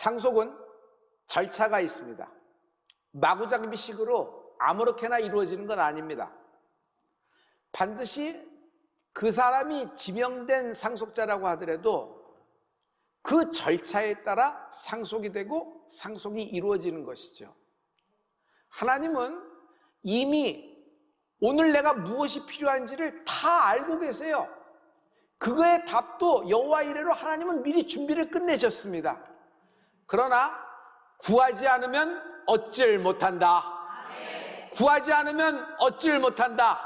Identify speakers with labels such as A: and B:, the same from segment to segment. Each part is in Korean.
A: 상속은 절차가 있습니다. 마구잡이식으로 아무렇게나 이루어지는 건 아닙니다. 반드시 그 사람이 지명된 상속자라고 하더라도 그 절차에 따라 상속이 되고 상속이 이루어지는 것이죠. 하나님은 이미 오늘 내가 무엇이 필요한지를 다 알고 계세요. 그거의 답도 여호와 이레로 하나님은 미리 준비를 끝내셨습니다. 그러나 구하지 않으면 얻질 못한다. 구하지 않으면 얻질 못한다.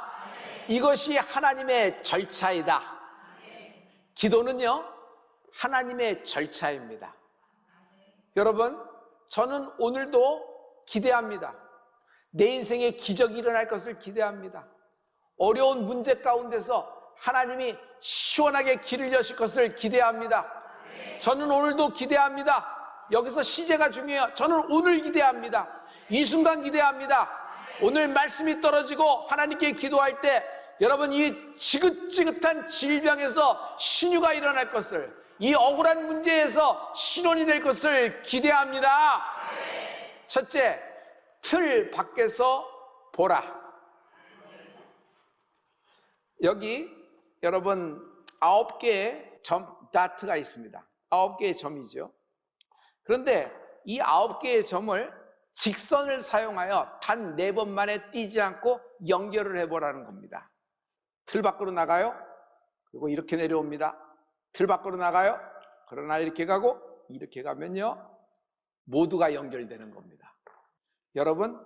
A: 이것이 하나님의 절차이다. 기도는요, 하나님의 절차입니다. 여러분, 저는 오늘도 기대합니다. 내 인생에 기적이 일어날 것을 기대합니다. 어려운 문제 가운데서 하나님이 시원하게 길을 여실 것을 기대합니다. 저는 오늘도 기대합니다. 여기서 시제가 중요해요. 저는 오늘 기대합니다. 이 순간 기대합니다. 오늘 말씀이 떨어지고 하나님께 기도할 때 여러분, 이 지긋지긋한 질병에서 신유가 일어날 것을, 이 억울한 문제에서 신원이 될 것을 기대합니다. 첫째, 틀 밖에서 보라. 여기 여러분 9개의 다트가 있습니다. 9개의 점이죠. 그런데 이 9개의 점을 직선을 사용하여 단 4번 만에 띄지 않고 연결을 해보라는 겁니다. 틀 밖으로 나가요. 그리고 이렇게 내려옵니다. 틀 밖으로 나가요. 그러나 이렇게 가고 이렇게 가면요, 모두가 연결되는 겁니다. 여러분,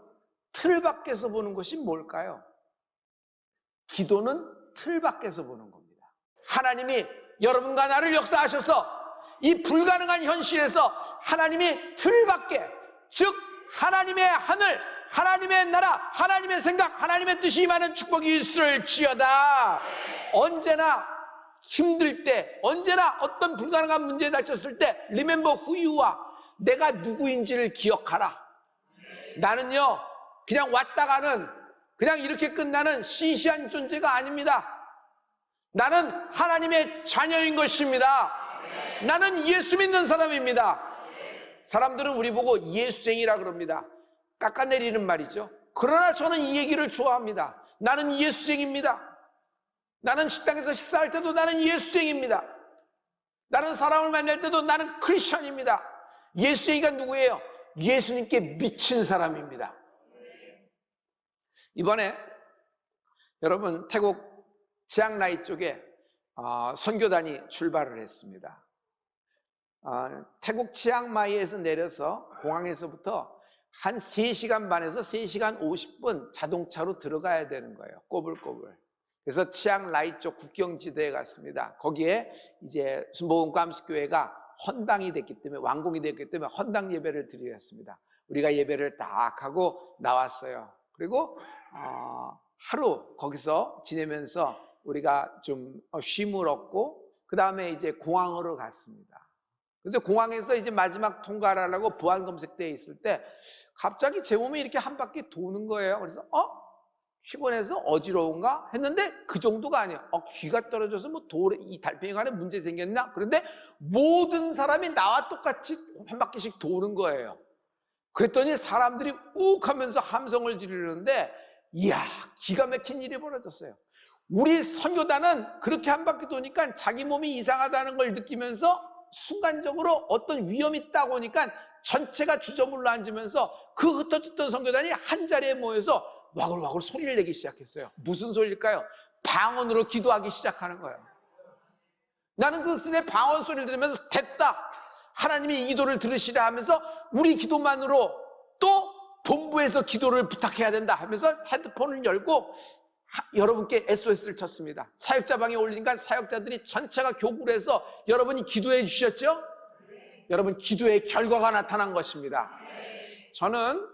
A: 틀 밖에서 보는 것이 뭘까요? 기도는 틀 밖에서 보는 겁니다. 하나님이 여러분과 나를 역사하셔서 이 불가능한 현실에서 하나님이 틀 밖에, 즉 하나님의 하늘, 하나님의 나라, 하나님의 생각, 하나님의 뜻이 임하는 축복이 있을지어다. 언제나 힘들 때, 언제나 어떤 불가능한 문제에 닥쳤을 때 Remember who you are. 내가 누구인지를 기억하라. 나는요, 그냥 왔다 가는, 그냥 이렇게 끝나는 시시한 존재가 아닙니다. 나는 하나님의 자녀인 것입니다. 나는 예수 믿는 사람입니다. 사람들은 우리 보고 예수쟁이라 그럽니다. 깎아내리는 말이죠. 그러나 저는 이 얘기를 좋아합니다. 나는 예수쟁입니다. 나는 식당에서 식사할 때도 나는 예수쟁입니다. 나는 사람을 만날 때도 나는 크리스천입니다. 예수쟁이가 누구예요? 예수님께 미친 사람입니다. 이번에 여러분, 태국 치앙라이 쪽에 선교단이 출발을 했습니다. 태국 치앙마이에서 내려서 공항에서부터 한 3시간 반에서 3시간 50분 자동차로 들어가야 되는 거예요. 꼬불꼬불. 그래서 치앙라이 쪽 국경지대에 갔습니다. 거기에 이제 순복음감수교회가 헌당이 됐기 때문에, 완공이 됐기 때문에 헌당 예배를 드리겠습니다. 우리가 예배를 딱 하고 나왔어요. 그리고 하루 거기서 지내면서 우리가 좀 쉼을 얻고 그 다음에 이제 공항으로 갔습니다. 근데 공항에서 이제 마지막 통과를 하려고 보안 검색대에 있을 때 갑자기 제 몸이 이렇게 한 바퀴 도는 거예요. 그래서 피곤해서 어지러운가 했는데 그 정도가 아니에요. 귀가 떨어져서 뭐 이 달팽이가 안에 문제 생겼나? 그런데 모든 사람이 나와 똑같이 한 바퀴씩 도는 거예요. 그랬더니 사람들이 욱 하면서 함성을 지르는데, 이야, 기가 막힌 일이 벌어졌어요. 우리 선교단은 그렇게 한 바퀴 도니까 자기 몸이 이상하다는 걸 느끼면서 순간적으로 어떤 위험이 있다고 하니까 전체가 주저물러 앉으면서 그 흩어졌던 선교단이 한 자리에 모여서 와글와글 소리를 내기 시작했어요. 무슨 소리일까요? 방언으로 기도하기 시작하는 거예요. 나는 그 순간에 방언 소리를 들으면서 됐다, 하나님이 이 기도를 들으시라 하면서 우리 기도만으로 또 본부에서 기도를 부탁해야 된다 하면서 헤드폰을 열고 여러분께 SOS를 쳤습니다. 사역자방에 올리니까 사역자들이 전체가 교구를 해서 여러분이 기도해 주셨죠? 여러분, 기도의 결과가 나타난 것입니다. 저는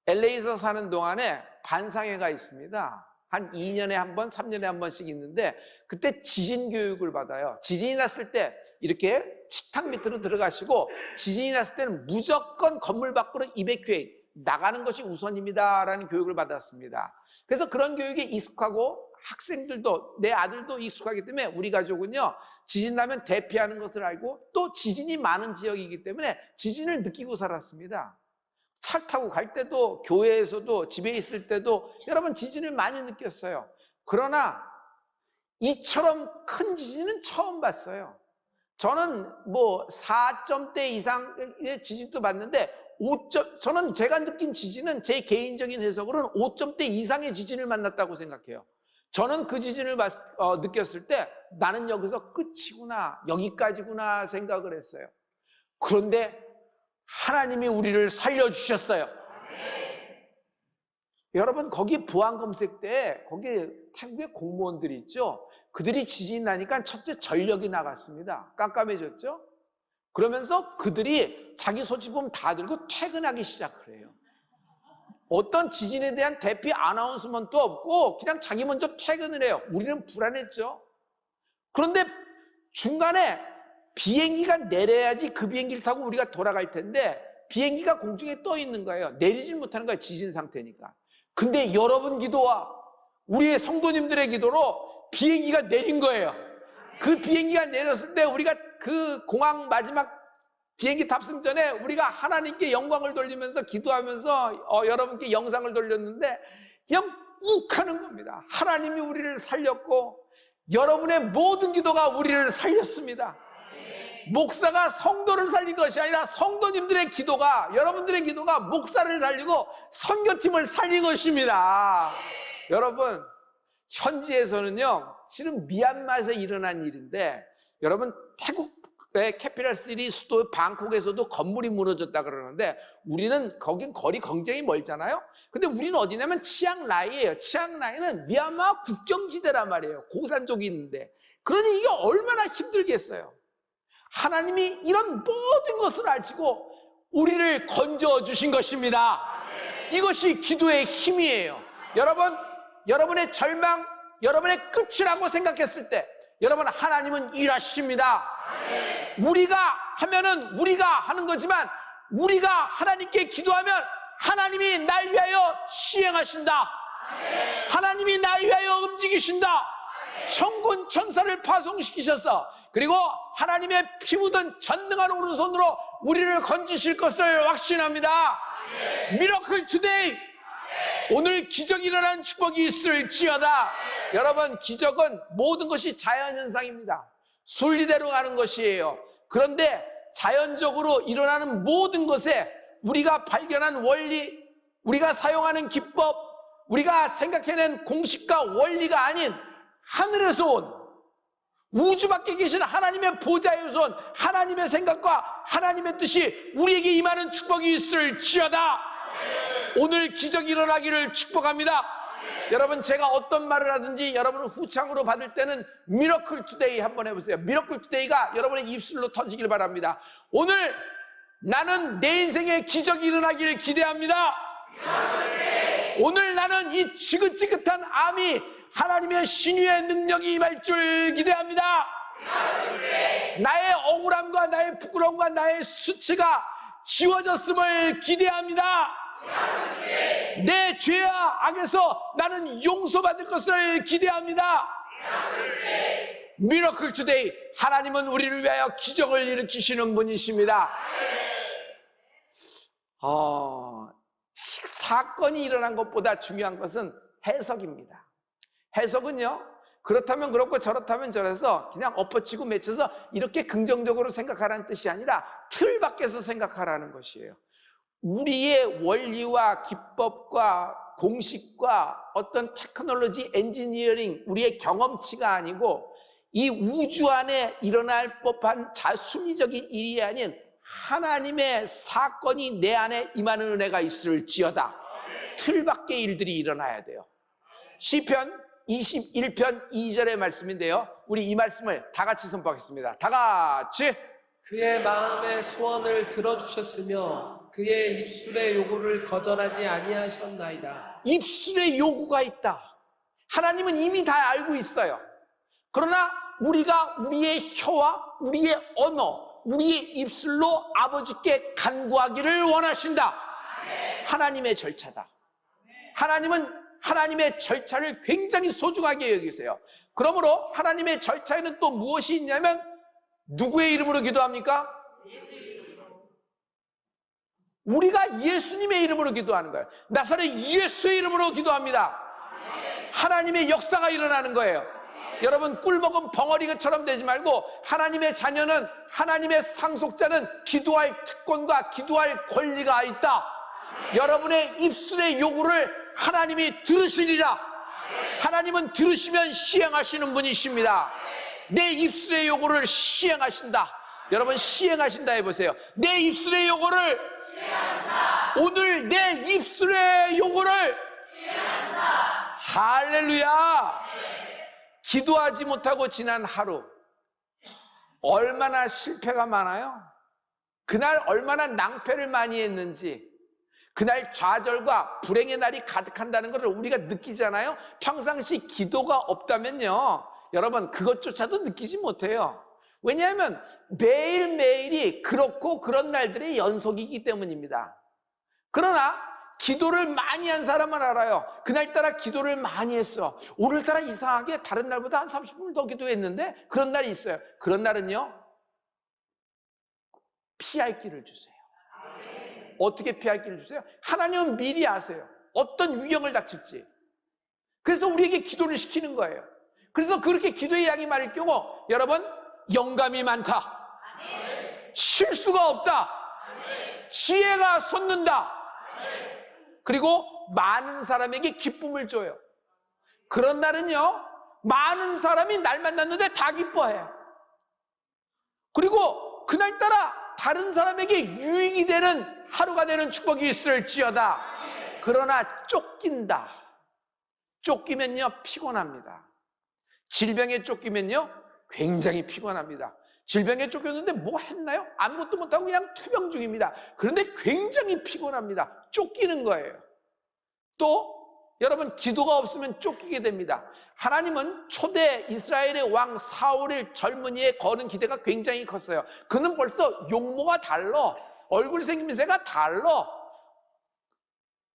A: LA에서 사는 동안에 반상회가 있습니다. 한 2년에 한 번, 3년에 한 번씩 있는데 그때 지진 교육을 받아요. 지진이 났을 때 이렇게 식탁 밑으로 들어가시고 지진이 났을 때는 무조건 건물 밖으로 이베큐에이트, 나가는 것이 우선입니다라는 교육을 받았습니다. 그래서 그런 교육에 익숙하고 학생들도 내 아들도 익숙하기 때문에 우리 가족은요 지진 나면 대피하는 것을 알고 또 지진이 많은 지역이기 때문에 지진을 느끼고 살았습니다. 차 타고 갈 때도 교회에서도 집에 있을 때도 여러분 지진을 많이 느꼈어요. 그러나 이처럼 큰 지진은 처음 봤어요. 저는 뭐 4점대 이상의 지진도 봤는데 저는 제가 느낀 지진은 제 개인적인 해석으로는 5점대 이상의 지진을 만났다고 생각해요. 저는 그 지진을 느꼈을 때 나는 여기서 끝이구나, 여기까지구나 생각을 했어요. 그런데 하나님이 우리를 살려주셨어요. 여러분 거기 보안검색 때 거기 태국의 공무원들이 있죠. 그들이 지진이 나니까 첫째 전력이 나갔습니다. 깜깜해졌죠. 그러면서 그들이 자기 소지품 다 들고 퇴근하기 시작을 해요. 어떤 지진에 대한 대피 아나운스먼트도 없고 그냥 자기 먼저 퇴근을 해요. 우리는 불안했죠. 그런데 중간에 비행기가 내려야지 그 비행기를 타고 우리가 돌아갈 텐데 비행기가 공중에 떠 있는 거예요. 내리질 못하는 거예요. 지진 상태니까. 근데 여러분 기도와 우리의 성도님들의 기도로 비행기가 내린 거예요. 그 비행기가 내렸을 때 우리가 그 공항 마지막 비행기 탑승 전에 우리가 하나님께 영광을 돌리면서 기도하면서 여러분께 영상을 돌렸는데 그냥 욱 하는 겁니다. 하나님이 우리를 살렸고 여러분의 모든 기도가 우리를 살렸습니다. 목사가 성도를 살린 것이 아니라 성도님들의 기도가, 여러분들의 기도가 목사를 살리고 선교팀을 살린 것입니다. 여러분 현지에서는요 실은 미얀마에서 일어난 일인데 여러분 태국의 캐피탈시티 수도 방콕에서도 건물이 무너졌다 그러는데 우리는 거긴 거리 굉장히 멀잖아요. 근데 우리는 어디냐면 치앙라이예요. 치앙라이는 미얀마 국경지대란 말이에요. 고산 쪽이 있는데 그러니 이게 얼마나 힘들겠어요. 하나님이 이런 모든 것을 아시고 우리를 건져주신 것입니다. 이것이 기도의 힘이에요. 여러분의 절망, 여러분의 끝이라고 생각했을 때 여러분 하나님은 일하십니다. 우리가 하면은 우리가 하는 거지만 우리가 하나님께 기도하면 하나님이 날 위하여 시행하신다. 하나님이 날 위하여 움직이신다. 천군 천사를 파송시키셔서 그리고 하나님의 피 묻은 전능한 오른손으로 우리를 건지실 것을 확신합니다. 미러클 투데이. 오늘 기적이 일어나는 축복이 있을지어다. 여러분 기적은 모든 것이 자연현상입니다. 순리대로 가는 것이에요. 그런데 자연적으로 일어나는 모든 것에 우리가 발견한 원리, 우리가 사용하는 기법, 우리가 생각해낸 공식과 원리가 아닌 하늘에서 온 우주 밖에 계신 하나님의 보좌에서 온 하나님의 생각과 하나님의 뜻이 우리에게 임하는 축복이 있을지어다. 오늘 기적이 일어나기를 축복합니다. 여러분 제가 어떤 말을 하든지 여러분을 후창으로 받을 때는 미러클 투데이 한번 해보세요. 미러클 투데이가 여러분의 입술로 터지길 바랍니다. 오늘 나는 내 인생에 기적이 일어나기를 기대합니다. 오늘 나는 이 지긋지긋한 암이 하나님의 신유의 능력이 임할 줄 기대합니다. 나의 억울함과 나의 부끄러움과 나의 수치가 지워졌음을 기대합니다. 내 죄와 악에서 나는 용서받을 것을 기대합니다. 미러클 투데이. 하나님은 우리를 위하여 기적을 일으키시는 분이십니다. 사건이 일어난 것보다 중요한 것은 해석입니다. 해석은요 그렇다면 그렇고 저렇다면 저래서 그냥 엎어치고 맺혀서 이렇게 긍정적으로 생각하라는 뜻이 아니라 틀 밖에서 생각하라는 것이에요. 우리의 원리와 기법과 공식과 어떤 테크놀로지 엔지니어링, 우리의 경험치가 아니고 이 우주 안에 일어날 법한 순리적인 일이 아닌 하나님의 사건이 내 안에 임하는 은혜가 있을지어다. 틀 밖의 일들이 일어나야 돼요. 시편 21편 2절의 말씀인데요 우리 이 말씀을 다 같이 선포하겠습니다. 다 같이.
B: 그의 마음의 소원을 들어주셨으며 그의 입술의 요구를 거절하지 아니하셨나이다.
A: 입술의 요구가 있다. 하나님은 이미 다 알고 있어요. 그러나 우리가 우리의 혀와 우리의 언어, 우리의 입술로 아버지께 간구하기를 원하신다. 하나님의 절차다. 하나님은 하나님의 절차를 굉장히 소중하게 여기세요. 그러므로 하나님의 절차에는 또 무엇이 있냐면 누구의 이름으로 기도합니까? 우리가 예수님의 이름으로 기도하는 거예요. 나사렛 예수의 이름으로 기도합니다. 하나님의 역사가 일어나는 거예요. 여러분, 꿀먹은 벙어리처럼 되지 말고 하나님의 자녀는, 하나님의 상속자는 기도할 특권과 기도할 권리가 있다. 여러분의 입술의 요구를 하나님이 들으시리라. 하나님은 들으시면 시행하시는 분이십니다. 내 입술의 요구를 시행하신다. 여러분, 시행하신다 해보세요. 내 입술의 요구를 시행하신다. 오늘 내 입술의 요구를 시행하신다. 할렐루야. 기도하지 못하고 지난 하루, 얼마나 실패가 많아요. 그날 얼마나 낭패를 많이 했는지, 그날 좌절과 불행의 날이 가득한다는 것을 우리가 느끼잖아요. 평상시 기도가 없다면요, 여러분, 그것조차도 느끼지 못해요. 왜냐하면 매일매일이 그렇고 그런 날들의 연속이기 때문입니다. 그러나 기도를 많이 한 사람은 알아요. 그날따라 기도를 많이 했어. 오늘따라 이상하게 다른 날보다 한 30분 더 기도했는데, 그런 날이 있어요. 그런 날은요, 피할 길을 주세요. 어떻게 피할 길을 주세요? 하나님은 미리 아세요. 어떤 위험을 닥칠지. 그래서 우리에게 기도를 시키는 거예요. 그래서 그렇게 기도의 양이 많을 경우, 여러분, 영감이 많다. 실수가 없다. 지혜가 솟는다. 그리고 많은 사람에게 기쁨을 줘요. 그런 날은요, 많은 사람이 날 만났는데 다 기뻐해. 그리고 그날따라 다른 사람에게 유익이 되는 하루가 되는 축복이 있을지어다. 그러나 쫓긴다. 쫓기면요, 피곤합니다. 질병에 쫓기면요, 굉장히 피곤합니다. 질병에 쫓겼는데 뭐 했나요? 아무것도 못하고 그냥 투병 중입니다. 그런데 굉장히 피곤합니다. 쫓기는 거예요. 또 여러분, 기도가 없으면 쫓기게 됩니다. 하나님은 초대 이스라엘의 왕 사울의 젊은이의 거는 기대가 굉장히 컸어요. 그는 벌써 용모가 달라. 얼굴 생김새가 달라.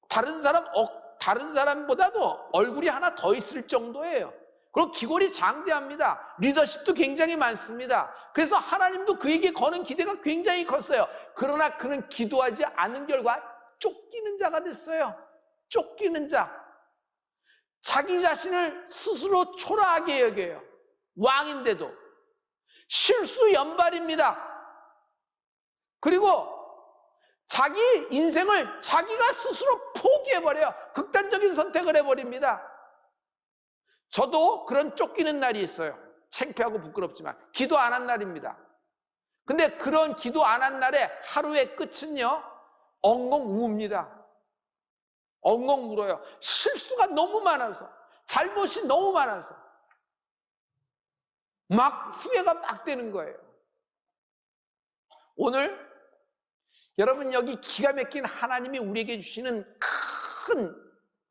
A: 다른 사람보다도 얼굴이 하나 더 있을 정도예요. 그리고 기골이 장대합니다. 리더십도 굉장히 많습니다. 그래서 하나님도 그에게 거는 기대가 굉장히 컸어요. 그러나 그는 기도하지 않은 결과 쫓기는 자가 됐어요. 쫓기는 자. 자기 자신을 스스로 초라하게 여겨요. 왕인데도. 실수 연발입니다. 그리고 자기 인생을 자기가 스스로 포기해버려요. 극단적인 선택을 해버립니다. 저도 그런 쫓기는 날이 있어요. 창피하고 부끄럽지만 기도 안 한 날입니다. 근데 그런 기도 안 한 날에 하루의 끝은요, 엉엉 우웁니다. 엉엉 울어요. 실수가 너무 많아서, 잘못이 너무 많아서 막 후회가 막 되는 거예요. 오늘 여러분, 여기 기가 막힌 하나님이 우리에게 주시는 큰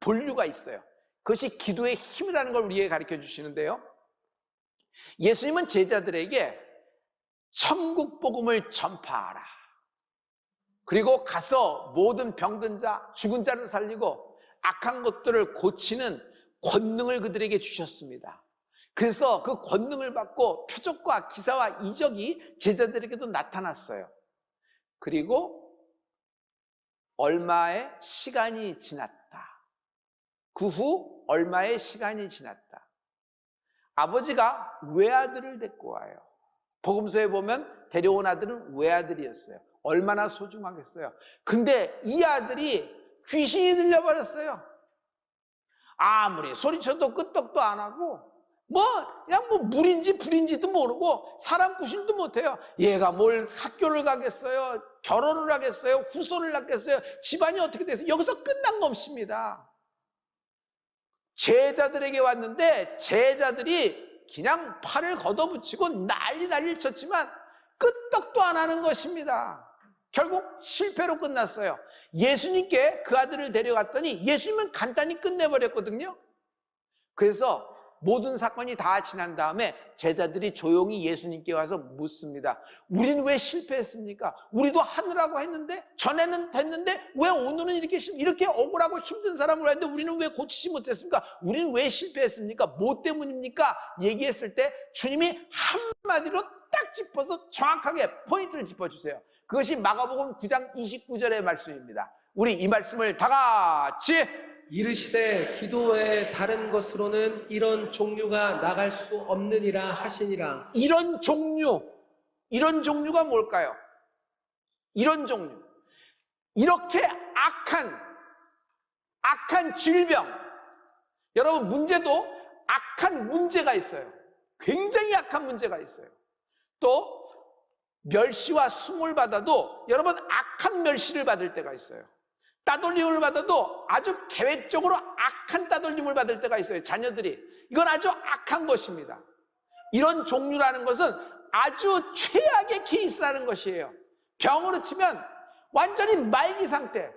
A: 본류가 있어요. 그것이 기도의 힘이라는 걸 우리에게 가르쳐 주시는데요, 예수님은 제자들에게 천국 복음을 전파하라, 그리고 가서 모든 병든 자, 죽은 자를 살리고 악한 것들을 고치는 권능을 그들에게 주셨습니다. 그래서 그 권능을 받고 표적과 기사와 이적이 제자들에게도 나타났어요. 그리고 얼마의 시간이 지났다. 그 후 얼마의 시간이 지났다. 아버지가 외아들을 데리고 와요. 복음서에 보면 데려온 아들은 외아들이었어요. 얼마나 소중하겠어요. 근데 이 아들이 귀신이 들려버렸어요. 아무리 소리쳐도 끄떡도 안 하고, 그냥 물인지 불인지도 모르고 사람 구실도 못해요. 얘가 뭘 학교를 가겠어요? 결혼을 하겠어요? 후손을 낳겠어요? 집안이 어떻게 됐어요? 여기서 끝난 거 없습니다. 제자들에게 왔는데 제자들이 그냥 팔을 걷어붙이고 난리를 쳤지만 끄떡도 안 하는 것입니다. 결국 실패로 끝났어요. 예수님께 그 아들을 데려갔더니 예수님은 간단히 끝내버렸거든요. 그래서 모든 사건이 다 지난 다음에 제자들이 조용히 예수님께 와서 묻습니다. 우리는 왜 실패했습니까? 우리도 하느라고 했는데, 전에는 됐는데 왜 오늘은 이렇게 억울하고 힘든 사람을 했는데 우리는 왜 고치지 못했습니까? 우리는 왜 실패했습니까? 뭐 때문입니까? 얘기했을 때 주님이 한마디로 딱 짚어서 정확하게 포인트를 짚어주세요. 그것이 마가복음 9장 29절의 말씀입니다. 우리 이 말씀을 다 같이
B: 이르시되 기도 외에 다른 것으로는 이런 종류가 나갈 수 없느니라 하시니라.
A: 이런 종류가 뭘까요? 이런 종류, 이렇게 악한 질병, 여러분 문제도 악한 문제가 있어요. 굉장히 악한 문제가 있어요. 또 멸시와 숭을 받아도 여러분 악한 멸시를 받을 때가 있어요. 따돌림을 받아도 아주 계획적으로 악한 따돌림을 받을 때가 있어요. 자녀들이. 이건 아주 악한 것입니다. 이런 종류라는 것은 아주 최악의 케이스라는 것이에요. 병으로 치면 완전히 말기 상태,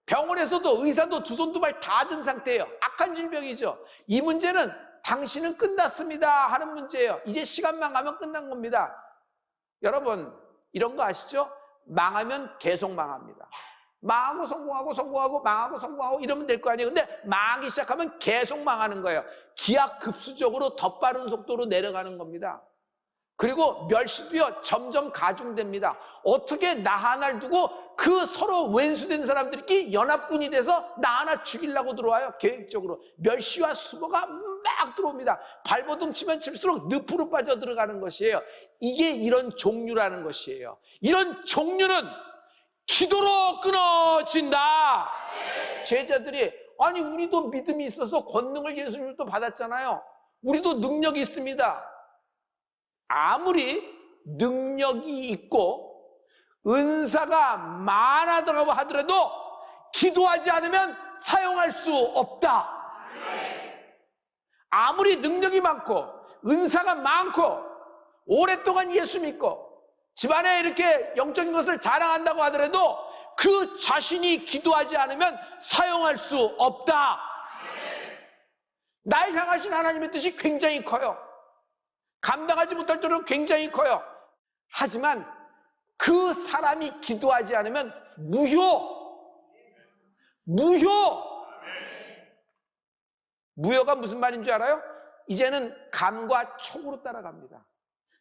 A: 병원에서도 의사도 두 손 두 발 다 든 상태예요. 악한 질병이죠. 이 문제는 당신은 끝났습니다 하는 문제예요. 이제 시간만 가면 끝난 겁니다. 여러분 이런 거 아시죠? 망하면 계속 망합니다. 망하고 성공하고 망하고 성공하고 이러면 될 거 아니에요. 근데 망하기 시작하면 계속 망하는 거예요. 기하급수적으로 더 빠른 속도로 내려가는 겁니다. 그리고 멸시도요 점점 가중됩니다. 어떻게 나 하나를 두고 그 서로 왼수된 사람들이 연합군이 돼서 나 하나 죽이려고 들어와요. 계획적으로 멸시와 수모가 막 들어옵니다. 발버둥 치면 칠수록 늪으로 빠져 들어가는 것이에요. 이게 이런 종류라는 것이에요. 이런 종류는 기도로 끊어진다. 제자들이 아니 우리도 믿음이 있어서 권능을 예수님도 받았잖아요. 우리도 능력이 있습니다. 아무리 능력이 있고 은사가 많아더라고 하더라도 기도하지 않으면 사용할 수 없다. 아무리 능력이 많고 은사가 많고 오랫동안 예수 믿고 집안에 이렇게 영적인 것을 자랑한다고 하더라도 그 자신이 기도하지 않으면 사용할 수 없다. 날 향하신 하나님의 뜻이 굉장히 커요. 감당하지 못할 정도로 굉장히 커요. 하지만 그 사람이 기도하지 않으면 무효가 무슨 말인 줄 알아요? 이제는 감과 촉으로 따라갑니다.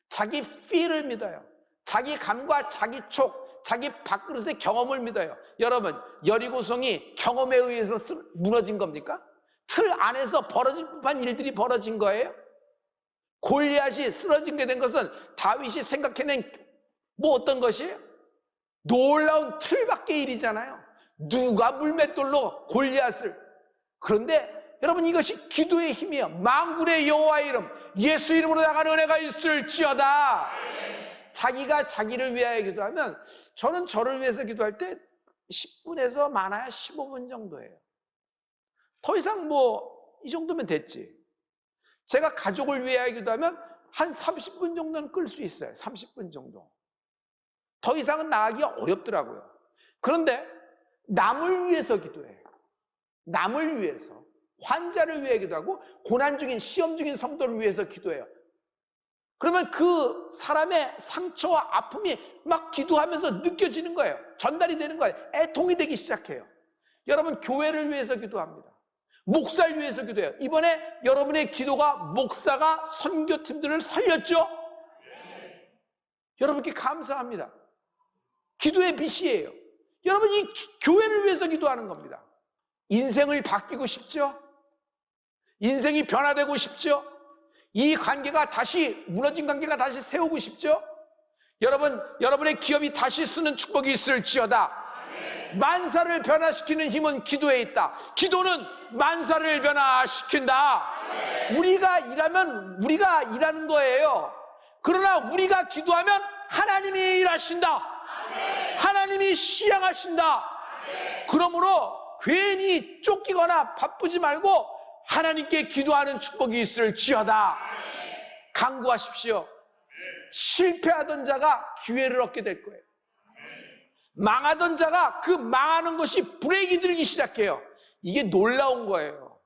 A: 자기 feel을 믿어요. 자기 감과 자기 촉, 자기 밥그릇의 경험을 믿어요. 여러분 여리고성이 경험에 의해서 무너진 겁니까? 틀 안에서 벌어질 법한 일들이 벌어진 거예요? 골리앗이 쓰러지게 된 것은 다윗이 생각해낸 뭐 어떤 것이에요? 놀라운 틀밖의 일이잖아요. 누가 물맷돌로 골리앗을. 그런데 여러분 이것이 기도의 힘이에요. 만군의 여호와의 이름 예수 이름으로 나가는 은혜가 있을지어다. 자기가 자기를 위하여 기도하면 저는 저를 위해서 기도할 때 10분에서 많아야 15분 정도예요. 더 이상 뭐 이 정도면 됐지. 제가 가족을 위하여 기도하면 한 30분 정도는 끌 수 있어요. 30분 정도. 더 이상은 나가기가 어렵더라고요. 그런데 남을 위해서 기도해요. 남을 위해서. 환자를 위해 기도하고 고난 중인 시험 중인 성도를 위해서 기도해요. 그러면 그 사람의 상처와 아픔이 막 기도하면서 느껴지는 거예요. 전달이 되는 거예요. 애통이 되기 시작해요. 여러분 교회를 위해서 기도합니다. 목사를 위해서 기도해요. 이번에 여러분의 기도가 목사가 선교팀들을 살렸죠? 여러분께 감사합니다. 기도의 빛이에요. 여러분 이 교회를 위해서 기도하는 겁니다. 인생을 바뀌고 싶죠? 인생이 변화되고 싶죠? 이 관계가 다시 무너진 관계가 다시 세우고 싶죠? 여러분, 여러분의 기업이 다시 쓰는 축복이 있을지어다. 만사를 변화시키는 힘은 기도에 있다. 기도는 만사를 변화시킨다. 우리가 일하면 우리가 일하는 거예요. 그러나 우리가 기도하면 하나님이 일하신다. 하나님이 시행하신다. 그러므로 괜히 쫓기거나 바쁘지 말고 하나님께 기도하는 축복이 있을지어다. 간구하십시오. 실패하던 자가 기회를 얻게 될 거예요. 망하던 자가 그 망하는 것이 브레이크 들기 시작해요. 이게 놀라운 거예요.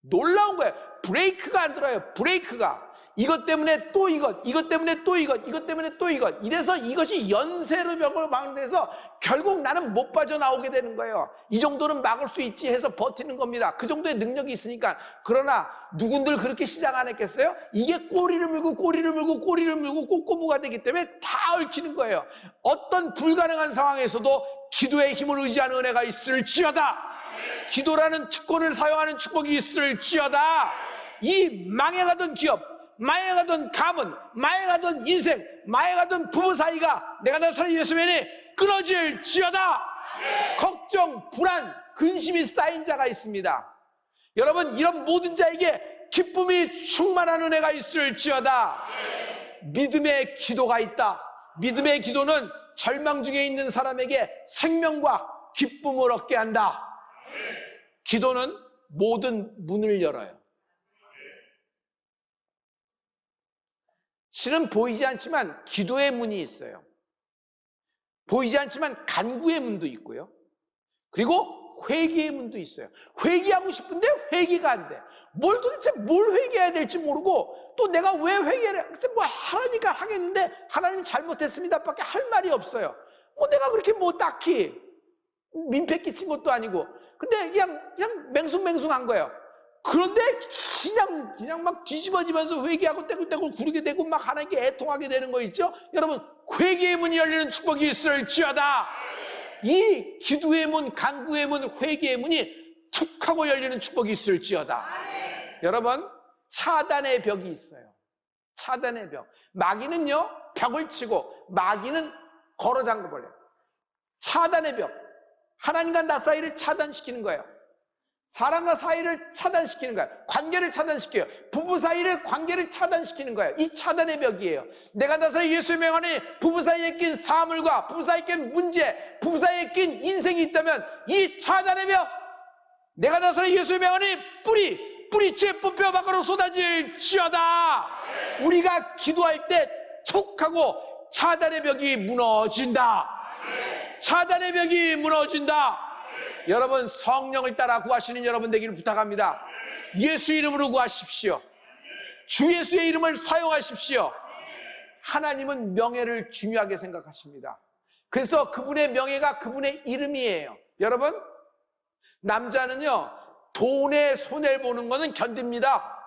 A: 놀라운 거예요. 브레이크가 안 들어요. 브레이크가. 이것 때문에 또 이것 때문에 또 이것 때문에 또 이것. 이래서 이것이 연쇄로 벽을 막는데서 결국 나는 못 빠져나오게 되는 거예요. 이 정도는 막을 수 있지 해서 버티는 겁니다. 그 정도의 능력이 있으니까. 그러나 누군들 그렇게 시작 안 했겠어요? 이게 꼬리를 물고 꼬꼬무가 되기 때문에 다 얽히는 거예요. 어떤 불가능한 상황에서도 기도의 힘을 의지하는 은혜가 있을지어다. 기도라는 특권을 사용하는 축복이 있을지어다. 이 망해가던 기업, 망해가던 가문, 망해가던 인생, 망해가던 부부 사이가 내가 나서는 예수님이 끊어질지어다. 걱정, 불안, 근심이 쌓인 자가 있습니다. 여러분, 이런 모든 자에게 기쁨이 충만한 은혜가 있을지어다. 믿음의 기도가 있다. 믿음의 기도는 절망 중에 있는 사람에게 생명과 기쁨을 얻게 한다. 기도는 모든 문을 열어요. 실은 보이지 않지만 기도의 문이 있어요. 보이지 않지만 간구의 문도 있고요. 그리고 회개의 문도 있어요. 회개하고 싶은데 회개가 안 돼. 도대체 뭘 회개해야 될지 모르고 또 내가 왜 회개를 해? 뭐 하라니까 하겠는데 하나님 잘못했습니다 밖에 할 말이 없어요. 뭐 내가 그렇게 뭐 딱히 민폐 끼친 것도 아니고 근데 그냥 맹숭맹숭한 거예요. 그런데 그냥 막 뒤집어지면서 회개하고 떼굴떼굴 구르게 되고 막 하나님께 애통하게 되는 거 있죠? 여러분, 회개의 문이 열리는 축복이 있을지어다. 이 기도의 문, 간구의 문, 회개의 문이 툭 하고 열리는 축복이 있을지어다. 여러분, 차단의 벽이 있어요. 차단의 벽. 마귀는요, 벽을 치고 마귀는 걸어 잠궈버려요. 차단의 벽. 하나님과 나 사이를 차단시키는 거예요. 사람과 사이를 차단시키는 거예요. 관계를 차단시켜요. 부부 사이를 관계를 차단시키는 거예요. 이 차단의 벽이에요. 내가 나서 예수의 명 안에 부부 사이에 낀 사물과 부부 사이에 낀 문제, 부부 사이에 낀 인생이 있다면 이 차단의 벽, 내가 나서 예수의 명 안에 뿌리째 뽑혀 밖으로 쏟아질지어다. 우리가 기도할 때 툭 하고 차단의 벽이 무너진다. 차단의 벽이 무너진다. 여러분, 성령을 따라 구하시는 여러분 되기를 부탁합니다. 예수 이름으로 구하십시오. 주 예수의 이름을 사용하십시오. 하나님은 명예를 중요하게 생각하십니다. 그래서 그분의 명예가 그분의 이름이에요. 여러분, 남자는요, 돈에 손해를 보는 것은 견딥니다.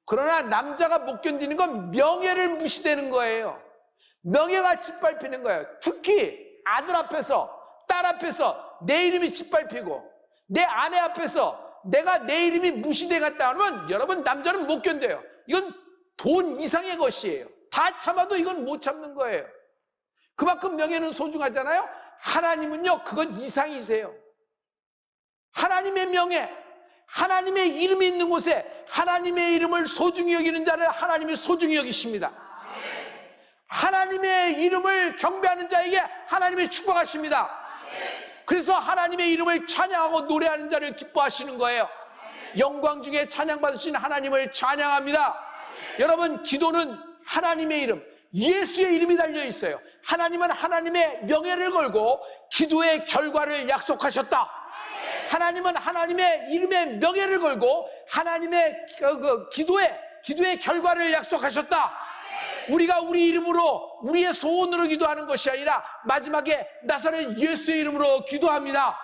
A: 그러나 남자가 못 견디는 건 명예를 무시되는 거예요. 명예가 짓밟히는 거예요. 특히 아들 앞에서, 딸 앞에서 내 이름이 짓밟히고 내 아내 앞에서 내 이름이 무시되겠다 하면 여러분, 남자는 못 견뎌요. 이건 돈 이상의 것이에요. 다 참아도 이건 못 참는 거예요. 그만큼 명예는 소중하잖아요. 하나님은요, 그건 이상이세요. 하나님의 명예, 하나님의 이름이 있는 곳에 하나님의 이름을 소중히 여기는 자를 하나님이 소중히 여기십니다. 하나님의 이름을 경배하는 자에게 하나님이 축복하십니다. 그래서 하나님의 이름을 찬양하고 노래하는 자를 기뻐하시는 거예요. 영광 중에 찬양받으신 하나님을 찬양합니다. 여러분, 기도는 하나님의 이름, 예수의 이름이 달려 있어요. 하나님은 하나님의 명예를 걸고 기도의 결과를 약속하셨다. 하나님은 하나님의 이름의 명예를 걸고 하나님의 기도의 결과를 약속하셨다. 우리가 우리 이름으로, 우리의 소원으로 기도하는 것이 아니라 마지막에 나사렛 예수의 이름으로 기도합니다.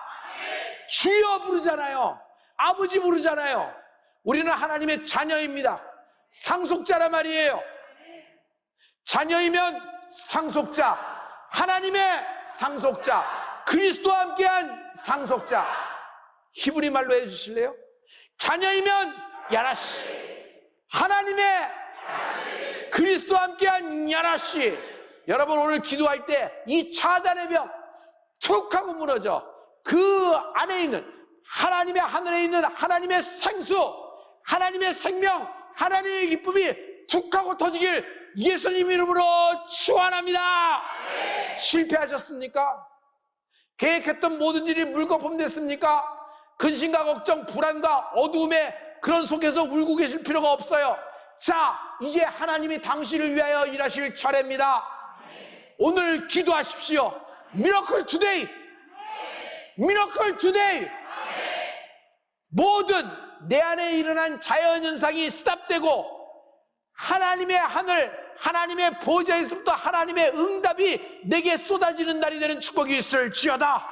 A: 주여 부르잖아요. 아버지 부르잖아요. 우리는 하나님의 자녀입니다. 상속자란 말이에요. 자녀이면 상속자, 하나님의 상속자, 그리스도와 함께한 상속자. 히브리 말로 해주실래요? 자녀이면 야라시, 하나님의 그리스도와 함께한 야라시. 여러분, 오늘 기도할 때 이 차단의 벽 툭 하고 무너져 그 안에 있는 하나님의 하늘에 있는 하나님의 생수, 하나님의 생명, 하나님의 기쁨이 툭 하고 터지길 예수님 이름으로 축원합니다. 실패하셨습니까? 계획했던 모든 일이 물거품 됐습니까? 근심과 걱정, 불안과 어두움의 그런 속에서 울고 계실 필요가 없어요. 자, 이제 하나님이 당신을 위하여 일하실 차례입니다. 오늘 기도하십시오. 미러클 투데이, 미러클 투데이. 모든 내 안에 일어난 자연현상이 스탑되고 하나님의 하늘, 하나님의 보좌에서부터 하나님의 응답이 내게 쏟아지는 날이 되는 축복이 있을지어다.